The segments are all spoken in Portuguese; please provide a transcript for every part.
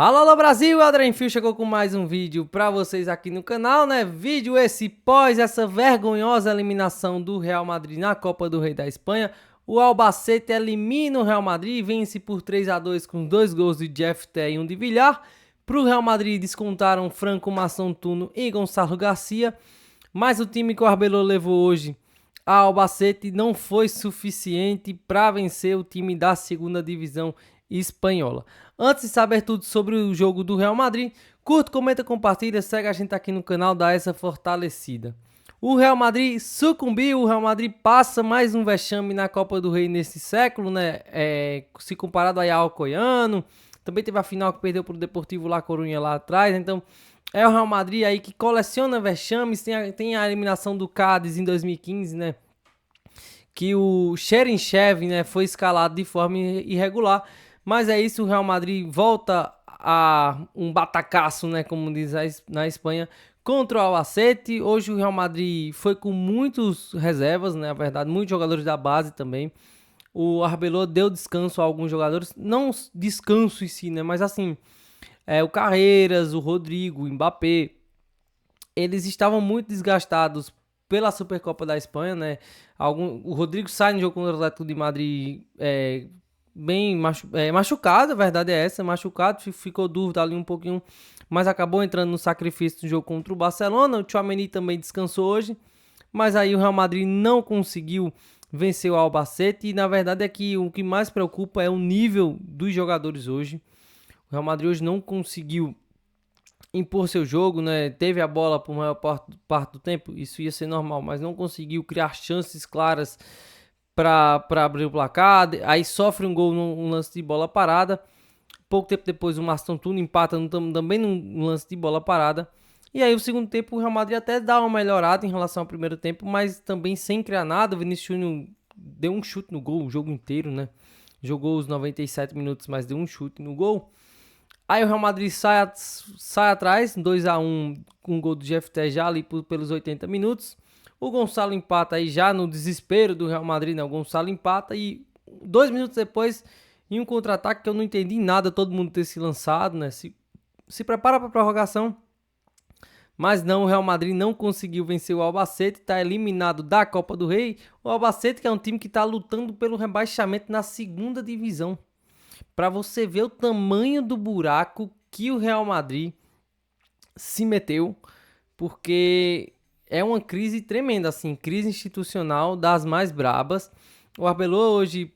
Alô, alô Brasil, Adrien Fio chegou com mais um vídeo pra vocês aqui no canal, né? Vídeo esse pós essa vergonhosa eliminação do Real Madrid na Copa do Rei da Espanha. O Albacete elimina o Real Madrid e vence por 3-2 com 2 gols de Jeff Té e um de Villar. Pro Real Madrid descontaram Franco Masson-Tuno e Gonçalo Garcia, mas o time que o Arbeloa levou hoje a Albacete não foi suficiente para vencer o time da segunda divisão espanhola. Antes de saber tudo sobre o jogo do Real Madrid, curta, comenta, compartilha, segue a gente aqui no canal, dá essa fortalecida. O Real Madrid sucumbiu, o Real Madrid passa mais um vexame na Copa do Rei nesse século, né? Se comparado aí ao Alcoyano, também teve a final que perdeu para o Deportivo La Coruña lá atrás, então é o Real Madrid aí que coleciona vexames, tem a eliminação do Cádiz em 2015, né? Que o Cheryshev, né, foi escalado de forma irregular. Mas é isso, o Real Madrid volta a um batacaço, né, como diz na Espanha, contra o Albacete. Hoje o Real Madrid foi com muitos reservas, né, na verdade, muitos jogadores da base também. O Arbeloa deu descanso a alguns jogadores, não descanso em si, né, mas assim, o Carreiras, o Rodrigo, o Mbappé, eles estavam muito desgastados pela Supercopa da Espanha, né? O Rodrigo sai no jogo contra o Atlético de Madrid bem machucado, a verdade é essa, machucado, ficou dúvida ali um pouquinho, mas acabou entrando no sacrifício do jogo contra o Barcelona. O Tchouaméni também descansou hoje, mas aí o Real Madrid não conseguiu vencer o Albacete e na verdade é que o que mais preocupa é o nível dos jogadores hoje. O Real Madrid hoje não conseguiu impor seu jogo, né? Teve a bola por maior parte do tempo, isso ia ser normal, mas não conseguiu criar chances claras para abrir o placar. Aí sofre um gol num lance de bola parada. Pouco tempo depois o Masson-Tuno empata também num lance de bola parada. E aí o segundo tempo o Real Madrid até dá uma melhorada em relação ao primeiro tempo, mas também sem criar nada. O Vinícius Júnior deu um chute no gol o jogo inteiro, né? Jogou os 97 minutos, mas deu um chute no gol. Aí o Real Madrid sai atrás, 2-1, com um gol do GFT já ali pelos 80 minutos. O Gonçalo empata aí já no desespero do Real Madrid, né? O Gonçalo empata e 2 minutos depois, em um contra-ataque que eu não entendi nada, todo mundo ter se lançado, né? Se prepara para a prorrogação. Mas não, o Real Madrid não conseguiu vencer o Albacete, está eliminado da Copa do Rei. O Albacete que é um time que está lutando pelo rebaixamento na segunda divisão. Para você ver o tamanho do buraco que o Real Madrid se meteu, porque é uma crise tremenda, assim, crise institucional das mais brabas. O Arbeloa hoje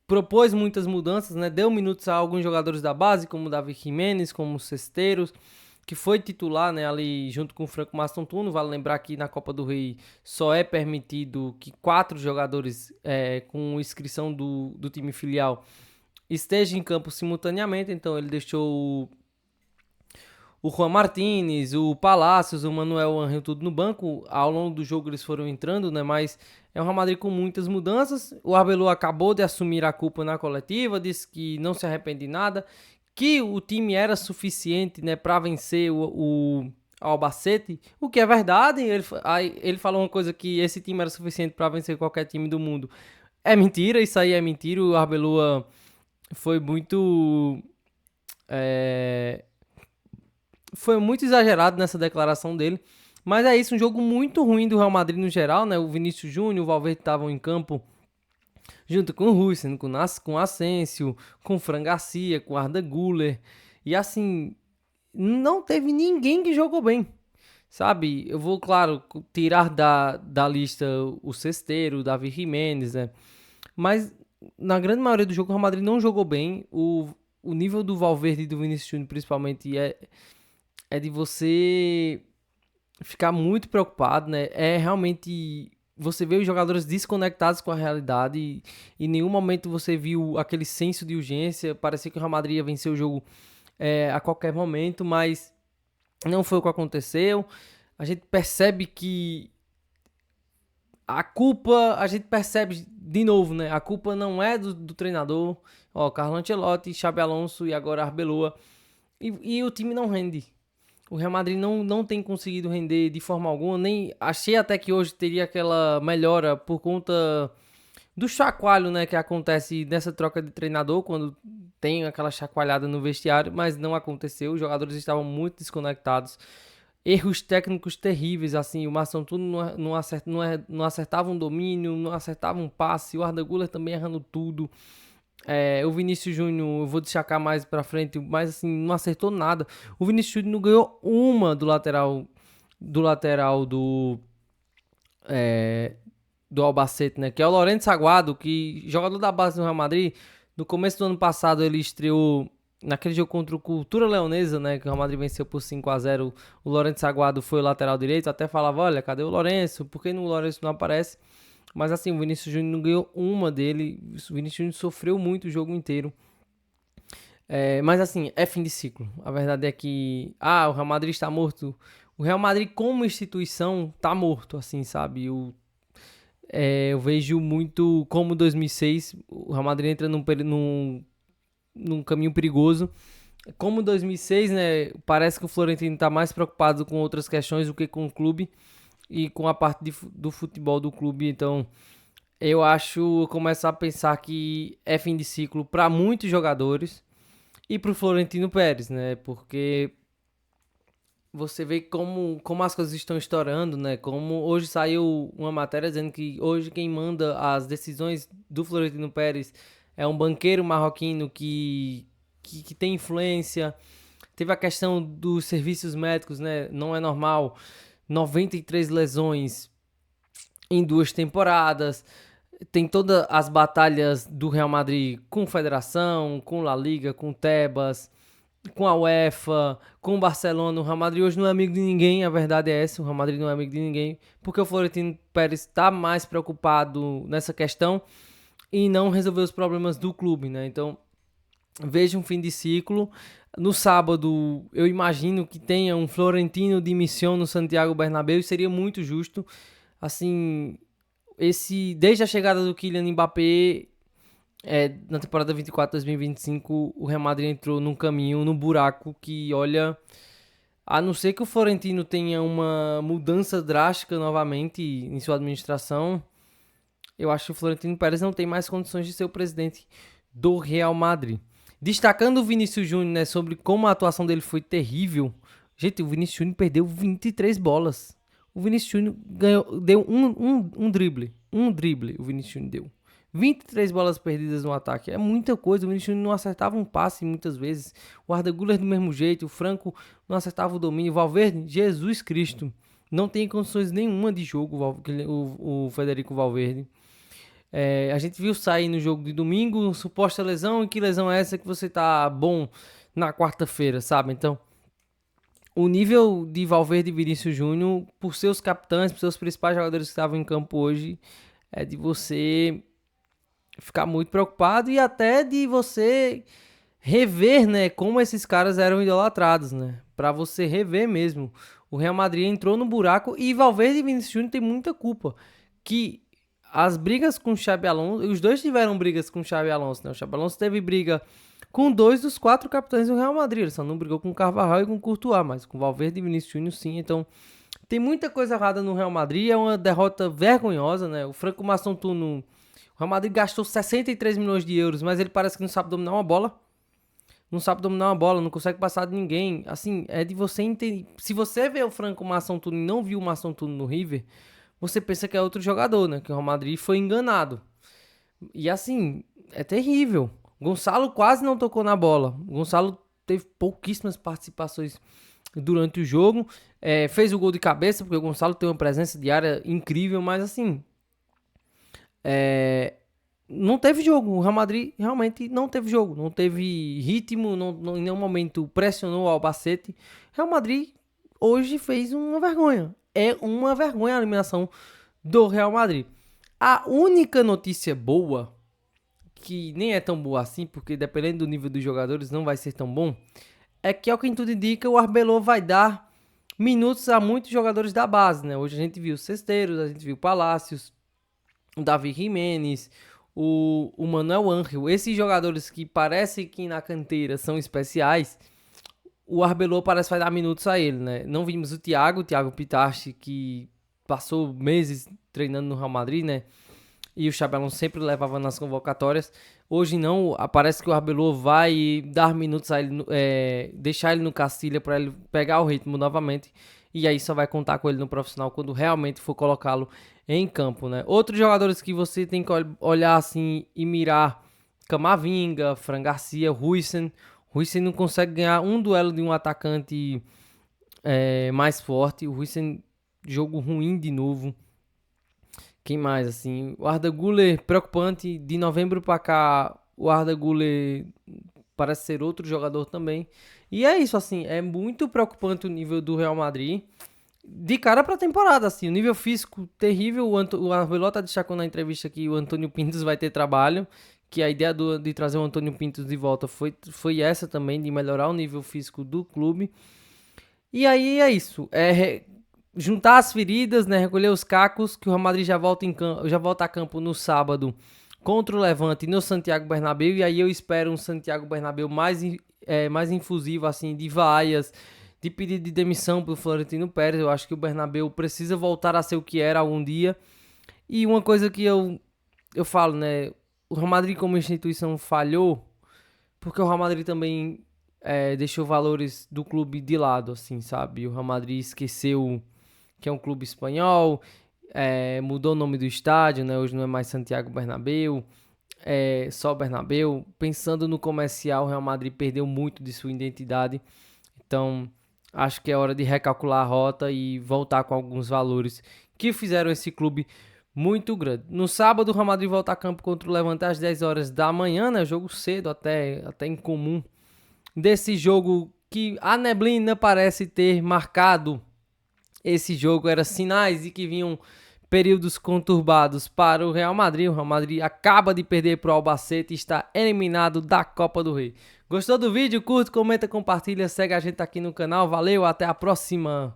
propôs muitas mudanças, né? Deu minutos a alguns jogadores da base, como o Davi Jiménez, como o Cesteiros, que foi titular, né, ali junto com o Franco Masson-Tuno. Vale lembrar que na Copa do Rei só é permitido que 4 jogadores com inscrição do time filial esteja em campo simultaneamente, então ele deixou o Juan Martínez, o Palacios, o Manuel Angel tudo no banco. Ao longo do jogo eles foram entrando, né? Mas é um Real Madrid com muitas mudanças. O Arbeloa acabou de assumir a culpa na coletiva, disse que não se arrepende de nada, que o time era suficiente, né, para vencer o Albacete, o que é verdade. Ele falou uma coisa, que esse time era suficiente para vencer qualquer time do mundo. É mentira, isso aí é mentira. O Arbeloa foi muito foi muito exagerado nessa declaração dele. Mas é isso, um jogo muito ruim do Real Madrid no geral, né? O Vinícius Júnior, o Valverde estavam em campo junto com o Huijsen, com o Asensio, com o Fran Garcia, com o Arda Güler. E assim, não teve ninguém que jogou bem, sabe? Eu vou, claro, tirar da lista o Cesteiro, o Davi Jiménez, né? Mas na grande maioria do jogo o Real Madrid não jogou bem. O nível do Valverde e do Vinícius Júnior principalmente é de você ficar muito preocupado, né? É realmente, você vê os jogadores desconectados com a realidade e em nenhum momento você viu aquele senso de urgência. Parecia que o Real Madrid ia vencer o jogo a qualquer momento, mas não foi o que aconteceu. A gente percebe que a gente percebe de novo, né? A culpa não é do treinador, Carlo Ancelotti, Xabi Alonso e agora Arbeloa. E o time não rende. O Real Madrid não tem conseguido render de forma alguma. Nem achei até que hoje teria aquela melhora por conta do chacoalho, né, que acontece nessa troca de treinador, quando tem aquela chacoalhada no vestiário, mas não aconteceu, os jogadores estavam muito desconectados. Erros técnicos terríveis, assim, o Marcelo Túnel não acertava um domínio, não acertava um passe, o Arda Güler também errando tudo. O Vinícius Júnior, eu vou destacar mais pra frente, mas assim, não acertou nada. O Vinícius Júnior não ganhou uma do Albacete, né? Que é o Lorente Saguado, que jogador da base do Real Madrid. No começo do ano passado ele estreou naquele jogo contra o Cultura Leonesa, né? Que o Real Madrid venceu por 5-0. O Lorente Saguado foi o lateral direito. Até falava, olha, cadê o Lourenço? Por que o Lourenço não aparece? Mas assim, o Vinícius Júnior não ganhou uma dele. O Vinícius Júnior sofreu muito o jogo inteiro. Mas assim, é fim de ciclo. A verdade é que, o Real Madrid está morto. O Real Madrid como instituição está morto, assim, sabe? Eu vejo muito como 2006, o Real Madrid entra num caminho perigoso. Como 2006, né, parece que o Florentino está mais preocupado com outras questões do que com o clube e com a parte do futebol do clube. Então, eu começo a pensar que é fim de ciclo para muitos jogadores e para o Florentino Pérez, né? Porque você vê como as coisas estão estourando, né? Como hoje saiu uma matéria dizendo que hoje quem manda as decisões do Florentino Pérez é um banqueiro marroquino que tem influência. Teve a questão dos serviços médicos, né? Não é normal 93 lesões em 2 temporadas. Tem todas as batalhas do Real Madrid com Federação, com La Liga, com Tebas, com a UEFA, com o Barcelona. O Real Madrid hoje não é amigo de ninguém, a verdade é essa, o Real Madrid não é amigo de ninguém, porque o Florentino Pérez está mais preocupado nessa questão e não resolver os problemas do clube, né? Então, veja um fim de ciclo. No sábado, eu imagino que tenha um Florentino de missão no Santiago Bernabéu e seria muito justo. Assim, desde a chegada do Kylian Mbappé, na temporada 24-2025, o Real Madrid entrou num caminho, num buraco que, olha, a não ser que o Florentino tenha uma mudança drástica novamente em sua administração, eu acho que o Florentino Pérez não tem mais condições de ser o presidente do Real Madrid. Destacando o Vinícius Júnior, né, sobre como a atuação dele foi terrível. Gente, o Vinícius Júnior perdeu 23 bolas. O Vinícius Júnior deu um drible. Um drible o Vinícius Júnior deu. 23 bolas perdidas no ataque. É muita coisa. O Vinícius Júnior não acertava um passe muitas vezes. O Arda Güler do mesmo jeito. O Franco não acertava o domínio. O Valverde, Jesus Cristo. Não tem condições nenhuma de jogo o Federico Valverde. A gente viu sair no jogo de domingo, suposta lesão, e que lesão é essa que você tá bom na quarta-feira, sabe? Então, o nível de Valverde e Vinícius Júnior, por seus capitães, por seus principais jogadores que estavam em campo hoje, é de você ficar muito preocupado e até de você rever, né, como esses caras eram idolatrados, né? Pra você rever mesmo. O Real Madrid entrou no buraco e Valverde e Vinícius Júnior tem muita culpa. Que as brigas com o Xabi Alonso, os dois tiveram brigas com o Xabi Alonso, né? O Xabi Alonso teve briga com 2 dos 4 capitães do Real Madrid. Ele só não brigou com o Carvajal e com o Courtois, mas com o Valverde e Vinícius Júnior sim. Então, tem muita coisa errada no Real Madrid. É uma derrota vergonhosa, né? O Franco Masson-Touré, o Real Madrid gastou 63 milhões de euros, mas ele parece que não sabe dominar uma bola. Não sabe dominar uma bola, não consegue passar de ninguém. Assim, é de você entender. Se você vê o Franco Masson-Touré e não viu o Masson-Touré no River, você pensa que é outro jogador, né? Que o Real Madrid foi enganado. E assim, é terrível. Gonçalo quase não tocou na bola. Gonçalo teve pouquíssimas participações durante o jogo. Fez o gol de cabeça, porque o Gonçalo tem uma presença de área incrível, mas assim, não teve jogo. O Real Madrid realmente não teve jogo. Não teve ritmo, em nenhum momento pressionou o Albacete. O Real Madrid hoje fez uma vergonha. É uma vergonha a eliminação do Real Madrid. A única notícia boa, que nem é tão boa assim, porque dependendo do nível dos jogadores não vai ser tão bom, é que, ao que tudo indica, o Arbeloa vai dar minutos a muitos jogadores da base, né? Hoje a gente viu Cesteiros, a gente viu Palácios, o Davi Jimenez, o Manuel Ángel. Esses jogadores que parecem que na canteira são especiais, o Arbeloa parece que vai dar minutos a ele, né? Não vimos o Thiago Pitachi, que passou meses treinando no Real Madrid, né? e o Xabi Alonso sempre levava nas convocatórias. Hoje não, parece que o Arbeloa vai dar minutos a ele, deixar ele no Castilha para ele pegar o ritmo novamente, e aí só vai contar com ele no profissional quando realmente for colocá-lo em campo, né? Outros jogadores que você tem que olhar assim e mirar: Camavinga, Fran Garcia, Huijsen. Huijsen não consegue ganhar um duelo de um atacante mais forte. O Huijsen, jogo ruim de novo. Quem mais, assim? O Arda Güler, preocupante. De novembro pra cá, o Arda Güler parece ser outro jogador também. E é isso, assim, é muito preocupante o nível do Real Madrid. De cara pra temporada, assim, o nível físico terrível. O Arbeloa tá destacando na entrevista que o Antônio Pintos vai ter trabalho, que a ideia de trazer o Antônio Pintos de volta foi essa também, de melhorar o nível físico do clube. E aí é isso, juntar as feridas, né, recolher os cacos, que o Real Madrid já volta a campo no sábado contra o Levante no Santiago Bernabéu, e aí eu espero um Santiago Bernabéu mais infusivo, assim, de vaias, de pedido de demissão pro Florentino Pérez. Eu acho que o Bernabéu precisa voltar a ser o que era algum dia. E uma coisa que eu falo, né, o Real Madrid como instituição falhou, porque o Real Madrid também deixou valores do clube de lado, assim, sabe? O Real Madrid esqueceu que é um clube espanhol, mudou o nome do estádio, né? Hoje não é mais Santiago Bernabéu, é só Bernabéu. Pensando no comercial, o Real Madrid perdeu muito de sua identidade. Então, acho que é hora de recalcular a rota e voltar com alguns valores que fizeram esse clube muito grande. No sábado, o Real Madrid volta a campo contra o Levante às 10 horas da manhã, né? Jogo cedo, até incomum. Desse jogo que a neblina parece ter marcado esse jogo, era sinais de que vinham períodos conturbados para o Real Madrid. O Real Madrid acaba de perder para o Albacete e está eliminado da Copa do Rei. Gostou do vídeo? Curte, comenta, compartilha, segue a gente aqui no canal. Valeu, até a próxima!